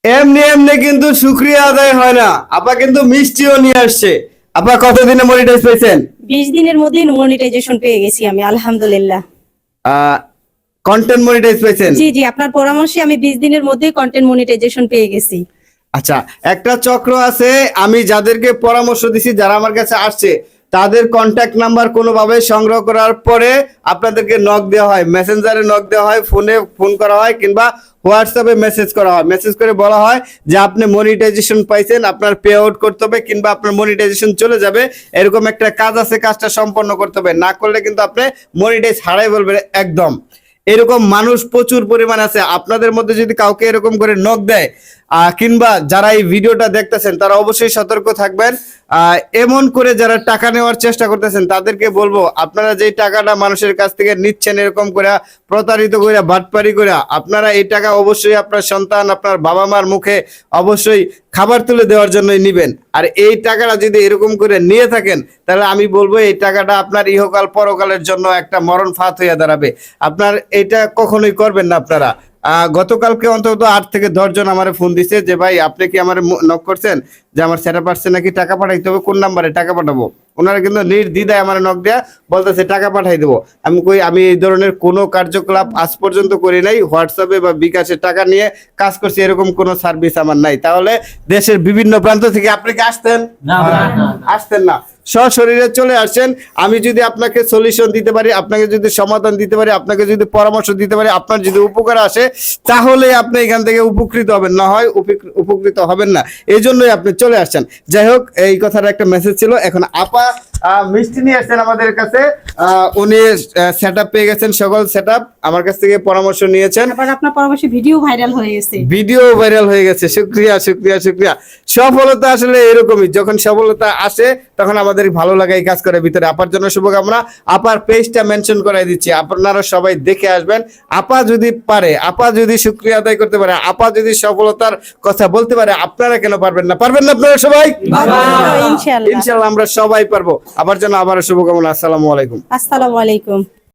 এমনি এমনি কিন্তু শুকরিয়া আদায় হয় না। আপা কিন্তু মিষ্টিও নিয়ে আসছে। আপা কতদিনে মনিটাইজ পেয়েছেন? 20 দিনের মধ্যেই মনিটাইজেশন পেয়ে গেছি আমি, আলহামদুলিল্লাহ। কন্টেন্ট মনিটাইজ পেয়েছেন? জি জি, আপনার পরামর্শে আমি 20 দিনের মধ্যেই কন্টেন্ট মনিটাইজেশন পেয়ে গেছি। আচ্ছা, একটা চক্র আছে, আমি যাদেরকে পরামর্শ দিছি, যারা আমার কাছে আসছে, তাদের কন্ট্যাক্ট নাম্বার কোনোভাবে সংগ্রহ করার পরে আপনাদেরকে নক দেওয়া হয়, মেসেঞ্জারে নক দেওয়া হয়, ফোনে ফোন করা হয়, কিংবা হোয়াটসঅ্যাপে মেসেজ করা হয়। মেসেজ করে বলা হয় যে আপনি মনিটাইজেশন পাইছেন, আপনার পে আউট করতে হবে, কিংবা আপনার মনিটাইজেশন চলে যাবে, এরকম একটা কাজ আছে, কাজটা সম্পন্ন করতে হবে। না করলে কিন্তু আপনি মনিটাইজ হারাই বলবেন একদম। এরকম মানুষ প্রচুর পরিমাণ আছে। আপনাদের মধ্যে যদি কাউকে এরকম করে নক দেয়, কিংবা যারা এই ভিডিওটা দেখতেছেন, তারা অবশ্যই সতর্ক থাকবেন। এমন করে যারা টাকা নেওয়ার চেষ্টা করতেছেন, তাদেরকে বলবো, আপনারা যে টাকাটা মানুষের কাছ থেকে নিচ্ছেন, এরকম করে প্রতারিত করে, বাটপারি করে, আপনারা এই টাকা অবশ্যই আপনার সন্তান, আপনার বাবা মার মুখে অবশ্যই খাবার তুলে দেওয়ার জন্যই নিবেন। আর এই টাকাটা যদি এরকম করে নিয়ে থাকেন, তাহলে আমি বলবো এই টাকাটা আপনার ইহকাল পরকালের জন্য একটা মরণ ফাঁদ হইয়া দাঁড়াবে। আপনার এটা কখনোই করবেন না আপনারা। গতকালকে অন্তত 8 থেকে 10 জন আমার ফোন দিছে যে ভাই আপনি কি আমার নক করছেন যে আমার সেটআপ আসছে নাকি, টাকা পাঠাইতে হবে, কোন নাম্বারে টাকা পাঠাবো। ওনারা কিন্তু নির্দ্বিধায় আমার নক দেয়া বলতেছে টাকা পাঠাই দেবো। আমি কই আমি এই ধরনের কোনো কার্যকলাপ আজ পর্যন্ত করি নাই। হোয়াটসঅ্যাপে বা বিকাশে টাকা নিয়ে কাজ করছি, এরকম কোনো সার্ভিস আমার নাই। তাহলে দেশের বিভিন্ন প্রান্ত থেকে আপনি কি আসতেন? আসতেন না, সশরীরে চলে আসছেন। আমি যদি আপনাকে সলিউশন দিতে পারি, আপনাকে যদি সমাধান দিতে পারি, আপনাকে যদি পরামর্শ দিতে পারি, আপনার যদি উপকার আসে, তাহলে আপনি এখান থেকে উপকৃত হবেন, না হয় উপকৃত হবেন না। এই জন্যই আপনি চলে আসছেন। যাই হোক, এই কথাটা একটা মেসেজ ছিল। এখন আপা মিষ্টি নিয়ে আসছেন আমাদের কাছে। উনি সেটআপ পেয়ে গেছেন, সকল সেটআপ আমার কাছ থেকে পরামর্শ নিয়েছেন। আবার আপনার পরামর্শে ভিডিও ভাইরাল হয়ে গেছে। ভিডিও ভাইরাল হয়ে গেছে। শুকরিয়া শুকরিয়া শুকরিয়া। সফলতা আসলে এরকমই, যখন সফলতা আসে তখন আমাদের ভালো লাগাই কাজ করে ভিতরে। আপার জন্য শুভকামনা। আপার পেজটা মেনশন করাই দিচ্ছি, আপনারা সবাই দেখে আসবেন। আপা যদি পারে, আপা যদি শুকরিয়া আদায় করতে পারে, আপা যদি সফলতার কথা বলতে পারে, আপনারা কেন পারবেন না? পারবেন না আপনারা সবাই? ইনশাআল্লাহ ইনশাআল্লাহ আমরা সবাই পারবো। আবার জন্য আবারও শুভকামনা। আসসালামু আলাইকুম। আসসালামু আলাইকুম।